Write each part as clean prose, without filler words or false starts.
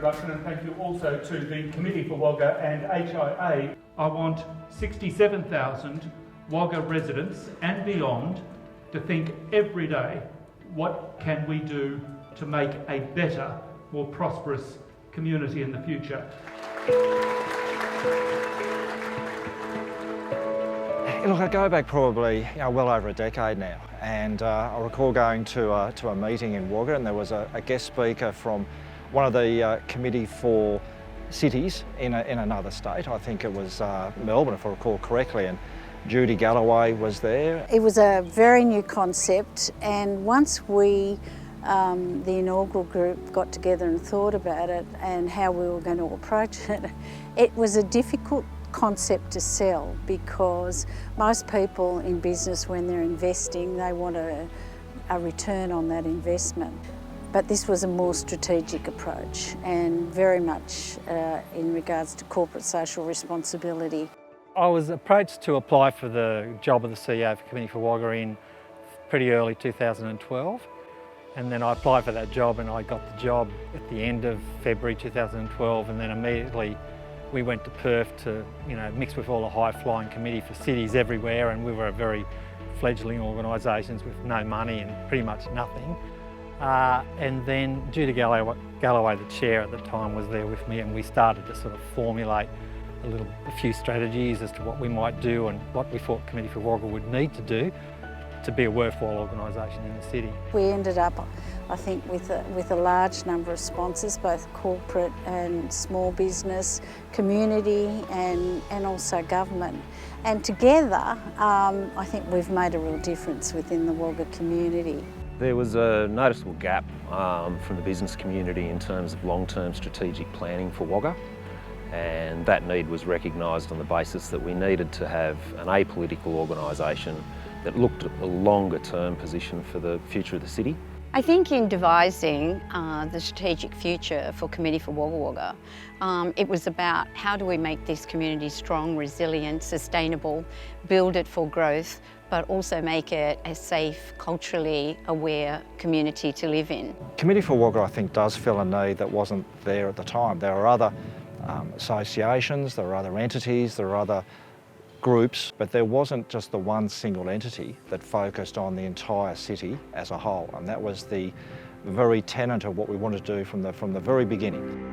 introduction, and thank you also to the Committee for Wagga and HIA. I want 67,000 Wagga residents and beyond to think every day, what can we do to make a better, more prosperous community in the future? Look, I go back probably well over a decade now, and I recall going to a meeting in Wagga, and there was a guest speaker from one of the committee for cities in another state. I think it was Melbourne, if I recall correctly, and Judy Galloway was there. It was a very new concept, and once we, the inaugural group, got together and thought about it and how we were going to approach it, it was a difficult concept to sell, because most people in business, when they're investing, they want a return on that investment. But this was a more strategic approach, and very much in regards to corporate social responsibility. I was approached to apply for the job of the CEO for Committee for Wagga in pretty early 2012, and then I applied for that job and I got the job at the end of February 2012, and then immediately we went to Perth to mix with all the high-flying committee for cities everywhere, and we were a very fledgling organisations with no money and pretty much nothing. And then Judy Galloway, the chair at the time, was there with me, and we started to sort of formulate a few strategies as to what we might do and what we thought Committee for Wagga would need to do to be a worthwhile organisation in the city. We ended up, I think, with a large number of sponsors, both corporate and small business, community and also government. And together, I think we've made a real difference within the Wagga community. There was a noticeable gap from the business community in terms of long-term strategic planning for Wagga, and that need was recognised on the basis that we needed to have an apolitical organisation that looked at a longer-term position for the future of the city. I think in devising the strategic future for Committee for Wagga Wagga, it was about how do we make this community strong, resilient, sustainable, build it for growth, but also make it a safe, culturally aware community to live in. Committee for Wagga, I think, does fill a need that wasn't there at the time. There are other associations, there are other entities, there are other groups, but there wasn't just the one single entity that focused on the entire city as a whole, and that was the very tenet of what we wanted to do from the very beginning.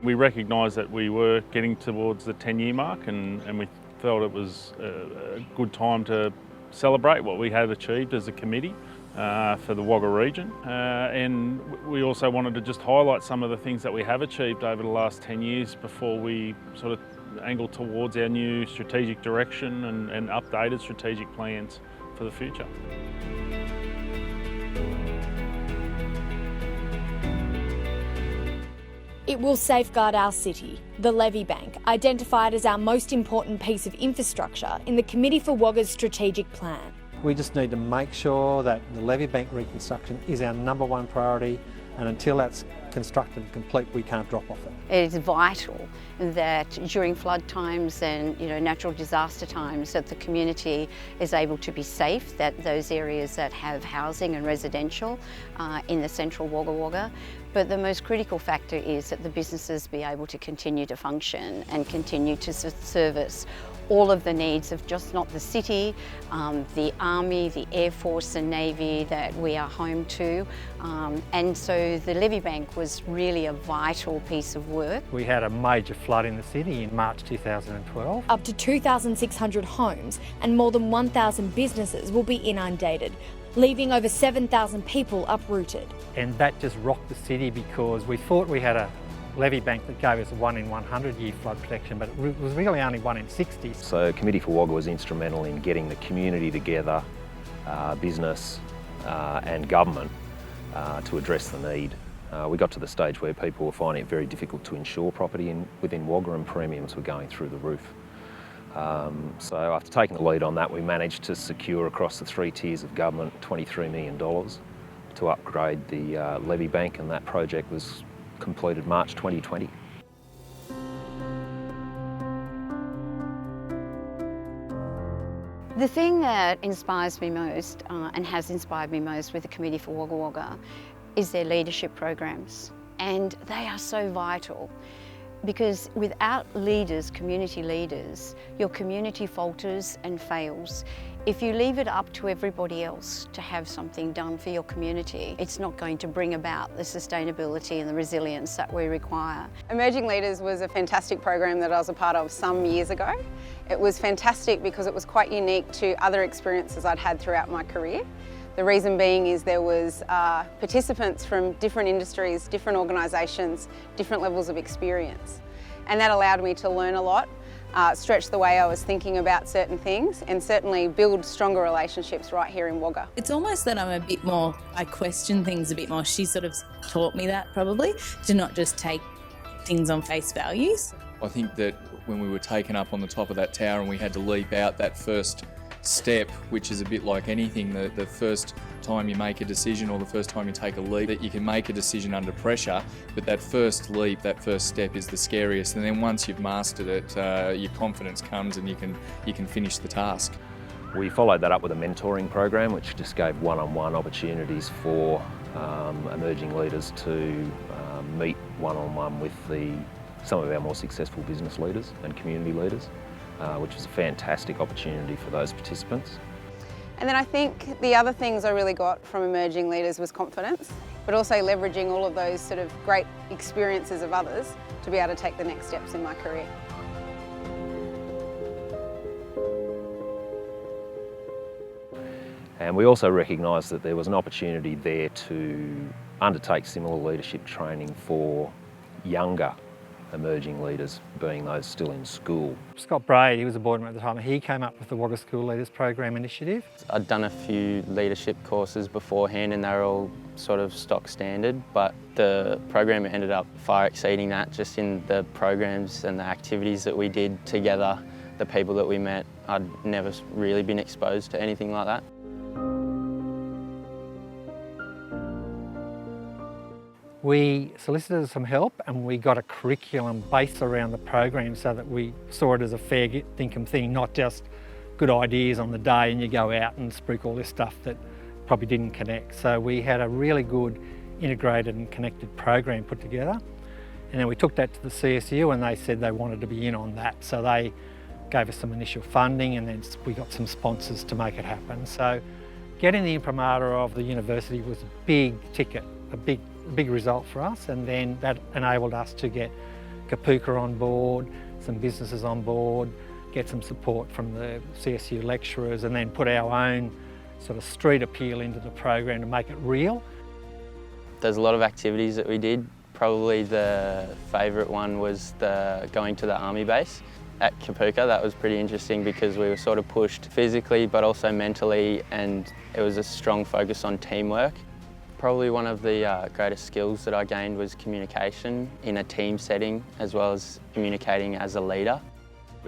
We recognised that we were getting towards the 10-year mark, and we felt it was a good time to celebrate what we had achieved as a committee for the Wagga region, and we also wanted to just highlight some of the things that we have achieved over the last 10 years before we sort of angle towards our new strategic direction and updated strategic plans for the future. It will safeguard our city. The Levy Bank, identified as our most important piece of infrastructure in the Committee for Wagga's strategic plan. We just need to make sure that the Levy Bank reconstruction is our #1 priority, and until that's constructed and complete, we can't drop off it. It is vital that during flood times and natural disaster times that the community is able to be safe, that those areas that have housing and residential in the central Wagga Wagga. But the most critical factor is that the businesses be able to continue to function and continue to service all of the needs of just not the city, the Army, the Air Force and Navy that we are home to. And so the Levy Bank was really a vital piece of work. We had a major flood in the city in March 2012. Up to 2,600 homes and more than 1,000 businesses will be inundated, leaving over 7,000 people uprooted. And that just rocked the city because we thought we had a Levy Bank that gave us a 1 in 100 year flood protection, but it was really only 1 in 60. So Committee for Wagga was instrumental in getting the community together, business and government, to address the need. We got to the stage where people were finding it very difficult to insure property within Wagga, and premiums were going through the roof. So after taking the lead on that, we managed to secure across the 3 tiers of government $23 million to upgrade the Levy Bank, and that project was completed March 2020. The thing that inspires me most and has inspired me most with the Committee for Wagga Wagga is their leadership programs, and they are so vital because without leaders, community leaders, your community falters and fails. If you leave it up to everybody else to have something done for your community, it's not going to bring about the sustainability and the resilience that we require. Emerging Leaders was a fantastic program that I was a part of some years ago. It was fantastic because it was quite unique to other experiences I'd had throughout my career. The reason being is there was participants from different industries, different organisations, different levels of experience. And that allowed me to learn a lot, stretch the way I was thinking about certain things, and certainly build stronger relationships right here in Wagga. It's almost that I'm a bit more, I question things a bit more. She sort of taught me that probably, to not just take things on face values. I think that when we were taken up on the top of that tower and we had to leap out that first step, which is a bit like anything, the first time you make a decision or the first time you take a leap, that you can make a decision under pressure, but that first leap, that first step is the scariest, and then once you've mastered it, your confidence comes and you can finish the task. We followed that up with a mentoring program which just gave one-on-one opportunities for emerging leaders to meet one-on-one with some of our more successful business leaders and community leaders, which was a fantastic opportunity for those participants. And then I think the other things I really got from Emerging Leaders was confidence, but also leveraging all of those sort of great experiences of others to be able to take the next steps in my career. And we also recognised that there was an opportunity there to undertake similar leadership training for younger emerging leaders, being those still in school. Scott Braid, he was a board member at the time, he came up with the Wagga School Leaders Program initiative. I'd done a few leadership courses beforehand and they were all sort of stock standard, but the program ended up far exceeding that, just in the programs and the activities that we did together, the people that we met. I'd never really been exposed to anything like that. We solicited some help and we got a curriculum based around the program so that we saw it as a fair dinkum thing, not just good ideas on the day and you go out and spruik all this stuff that probably didn't connect. So we had a really good integrated and connected program put together, and then we took that to the CSU and they said they wanted to be in on that. So they gave us some initial funding and then we got some sponsors to make it happen. So getting the imprimatur of the university was a big ticket, a big result for us, and then that enabled us to get Kapuka on board, some businesses on board, get some support from the CSU lecturers, and then put our own sort of street appeal into the program to make it real. There's a lot of activities that we did. Probably the favourite one was going to the army base at Kapuka. That was pretty interesting because we were sort of pushed physically but also mentally, and it was a strong focus on teamwork. Probably one of the greatest skills that I gained was communication in a team setting, as well as communicating as a leader.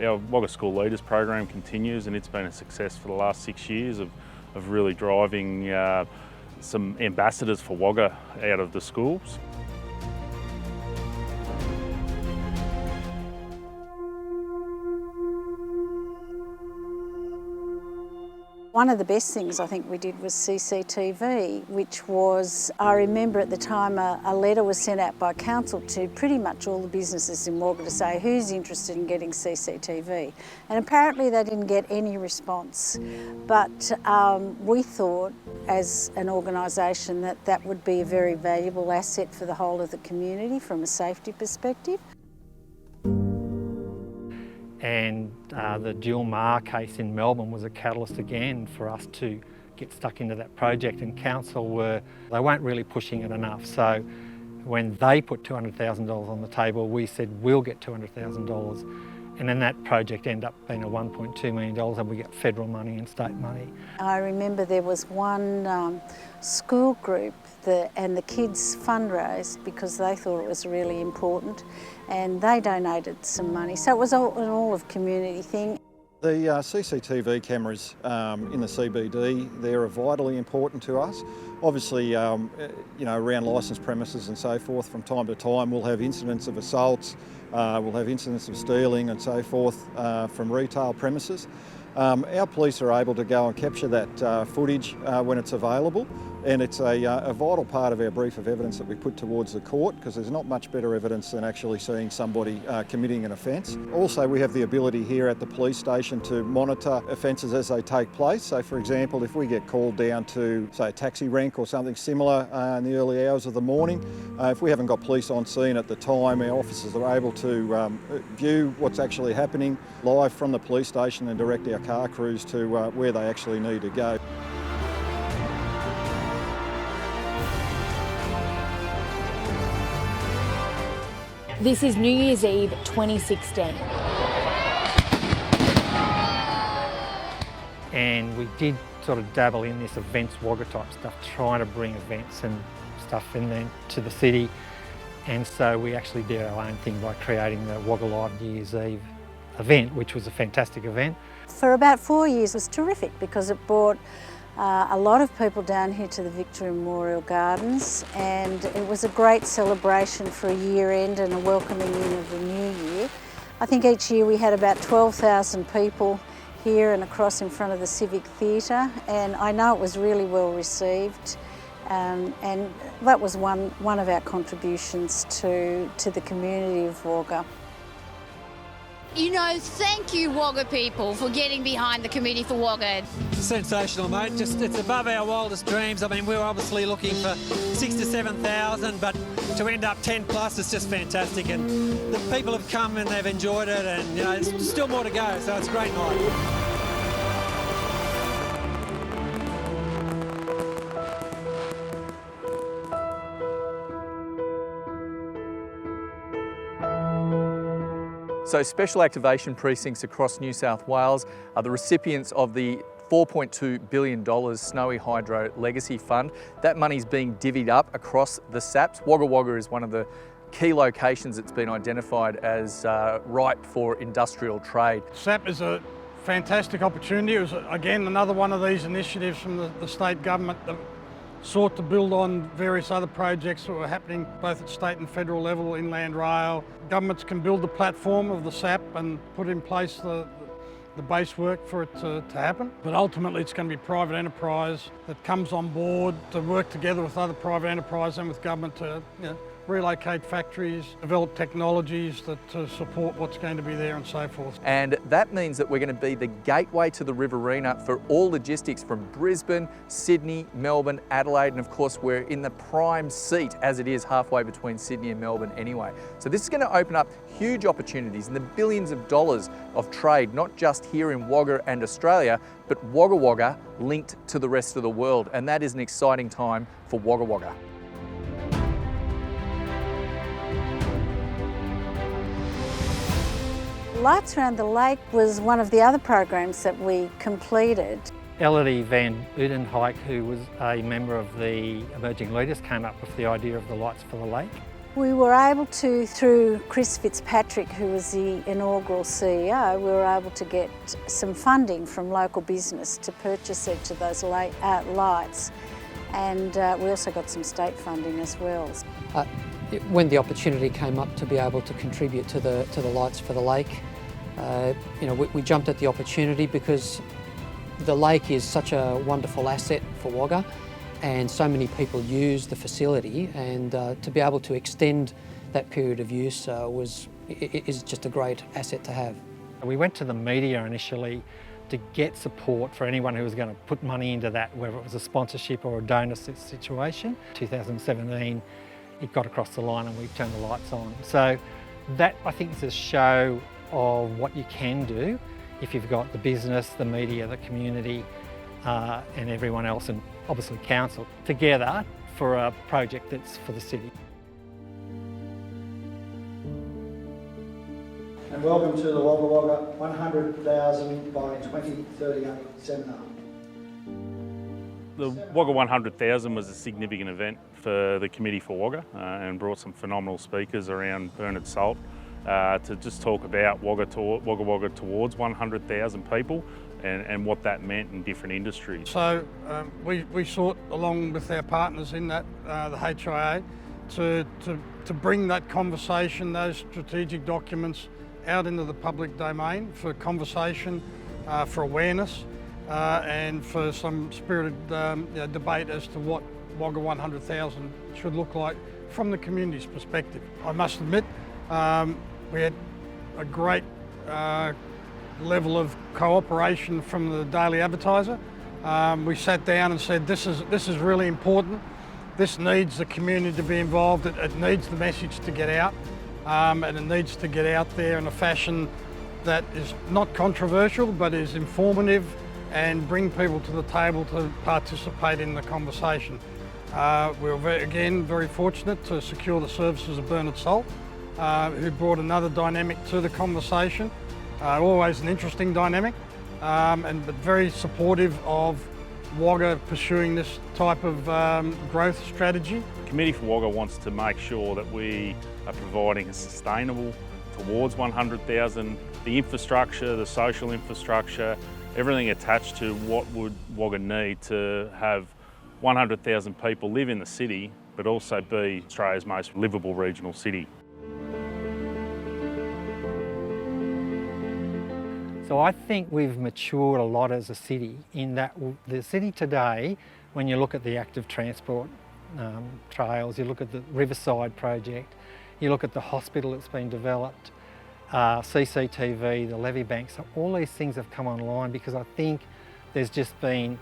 Our Wagga School Leaders program continues, and it's been a success for the last 6 years of really driving some ambassadors for Wagga out of the schools. One of the best things I think we did was CCTV, which was, I remember at the time a letter was sent out by council to pretty much all the businesses in Wagga to say who's interested in getting CCTV. And apparently they didn't get any response. But we thought as an organisation that that would be a very valuable asset for the whole of the community from a safety perspective. And the Jill Maher case in Melbourne was a catalyst again for us to get stuck into that project, and council they weren't really pushing it enough. So when they put $200,000 on the table, we said we'll get $200,000, and then that project ended up being a $1.2 million, and we got federal money and state money. I remember there was one school group and the kids fundraised because they thought it was really important, and they donated some money. So it was an all of community thing. The CCTV cameras in the CBD, they're vitally important to us. Obviously, you know, around licensed premises and so forth, from time to time we'll have incidents of assaults, we'll have incidents of stealing and so forth from retail premises. Our police are able to go and capture that footage when it's available, and it's a vital part of our brief of evidence that we put towards the court, because there's not much better evidence than actually seeing somebody committing an offence. Also, we have the ability here at the police station to monitor offences as they take place. So for example, if we get called down to, say, a taxi rank or something similar in the early hours of the morning, if we haven't got police on scene at the time, our officers are able to view what's actually happening live from the police station and direct our car crews to where they actually need to go. This is New Year's Eve 2016. And we did sort of dabble in this events Wagga type stuff, trying to bring events and stuff in there to the city. And so we actually did our own thing by creating the Wagga Live New Year's Eve event, which was a fantastic event. For about 4 years it was terrific because it brought a lot of people down here to the Victory Memorial Gardens, and it was a great celebration for a year end and a welcoming in of the new year. I think each year we had about 12,000 people here and across in front of the Civic Theatre, and I know it was really well received, and that was one of our contributions to the community of Wagga. You know, thank you Wagga people for getting behind the Committee for Wagga. Sensational, mate. It's above our wildest dreams. I mean, we were obviously looking for 6,000 to 7,000, but to end up 10 plus is just fantastic. And the people have come and they've enjoyed it, and you know, there's still more to go. So it's a great night. So special activation precincts across New South Wales are the recipients of the $4.2 billion Snowy Hydro Legacy Fund. That money's being divvied up across the SAPs. Wagga Wagga is one of the key locations that's been identified as ripe for industrial trade. SAP is a fantastic opportunity. It was, again, another one of these initiatives from the state government that sought to build on various other projects that were happening both at state and federal level, inland rail. Governments can build the platform of the SAP and put in place the base work for it to happen. But ultimately it's going to be private enterprise that comes on board to work together with other private enterprise and with government to relocate factories, develop technologies to support what's going to be there and so forth. And that means that we're going to be the gateway to the Riverina for all logistics from Brisbane, Sydney, Melbourne, Adelaide, and of course we're in the prime seat as it is halfway between Sydney and Melbourne anyway. So this is going to open up huge opportunities in the billions of dollars of trade, not just here in Wagga and Australia, but Wagga Wagga linked to the rest of the world. And that is an exciting time for Wagga Wagga. Lights Around the Lake was one of the other programs that we completed. Elodie van Udenhuyk, who was a member of the Emerging Leaders, came up with the idea of the Lights for the Lake. We were able to, through Chris Fitzpatrick, who was the inaugural CEO, we were able to get some funding from local business to purchase each of those lights, and we also got some state funding as well. When the opportunity came up to be able to contribute to the Lights for the Lake, we jumped at the opportunity because the lake is such a wonderful asset for Wagga, and so many people use the facility, and to be able to extend that period of use is just a great asset to have. We went to the media initially to get support for anyone who was going to put money into that, whether it was a sponsorship or a donor situation. 2017, it got across the line and we turned the lights on. So that, I think, is a show of what you can do if you've got the business, the media, the community and everyone else, and obviously council, together for a project that's for the city. And welcome to the Wagga Wagga 100,000 by 2038 seminar. The Wagga 100,000 was a significant event for the Committee for Wagga and brought some phenomenal speakers around Bernard Salt to just talk about Wagga Wagga towards 100,000 people and what that meant in different industries. So we sought, along with our partners in that, the HIA, to bring that conversation, those strategic documents, out into the public domain for conversation for awareness and for some spirited debate as to what Wagga 100,000 should look like from the community's perspective. I must admit, we had a great level of cooperation from the Daily Advertiser. We sat down and said, this is really important. This needs the community to be involved. It needs the message to get out, and it needs to get out there in a fashion that is not controversial, but is informative and bring people to the table to participate in the conversation. We were again very fortunate to secure the services of Bernard Salt, who brought another dynamic to the conversation. Always an interesting dynamic, but very supportive of Wagga pursuing this type of growth strategy. The Committee for Wagga wants to make sure that we are providing a sustainable towards 100,000, the infrastructure, the social infrastructure, everything attached to what would Wagga need to have 100,000 people live in the city, but also be Australia's most livable regional city. So I think we've matured a lot as a city in that the city today, when you look at the active transport trails, you look at the Riverside project, you look at the hospital that's been developed, CCTV, the levee banks, so all these things have come online because I think there's just been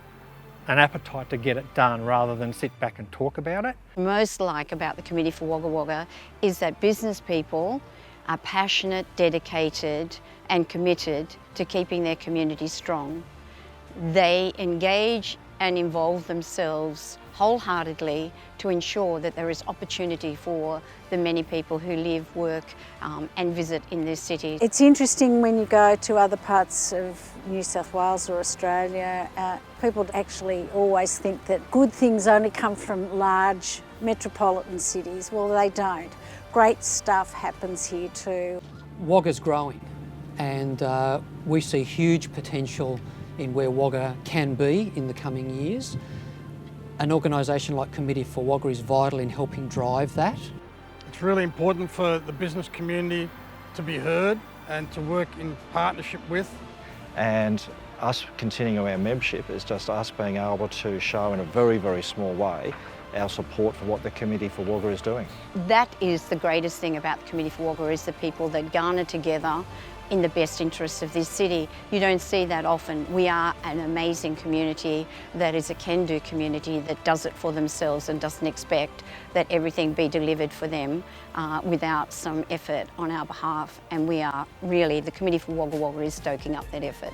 an appetite to get it done rather than sit back and talk about it. Most like about the Committee for Wagga Wagga is that business people are passionate, dedicated and committed to keeping their community strong. They engage and involve themselves wholeheartedly to ensure that there is opportunity for the many people who live, work and visit in this city. It's interesting when you go to other parts of New South Wales or Australia, people actually always think that good things only come from large metropolitan cities. Well, they don't. Great stuff happens here too. Wagga's growing and we see huge potential in where Wagga can be in the coming years. An organisation like Committee for Wagga is vital in helping drive that. It's really important for the business community to be heard and to work in partnership with. And us continuing our membership is just us being able to show in a very, very small way our support for what the Committee for Wagga is doing. That is the greatest thing about the Committee for Wagga, is the people that garner together in the best interests of this city. You don't see that often. We are an amazing community that is a can-do community that does it for themselves and doesn't expect that everything be delivered for them without some effort on our behalf. And we are really, the Committee for Wagga Wagga is stoking up that effort.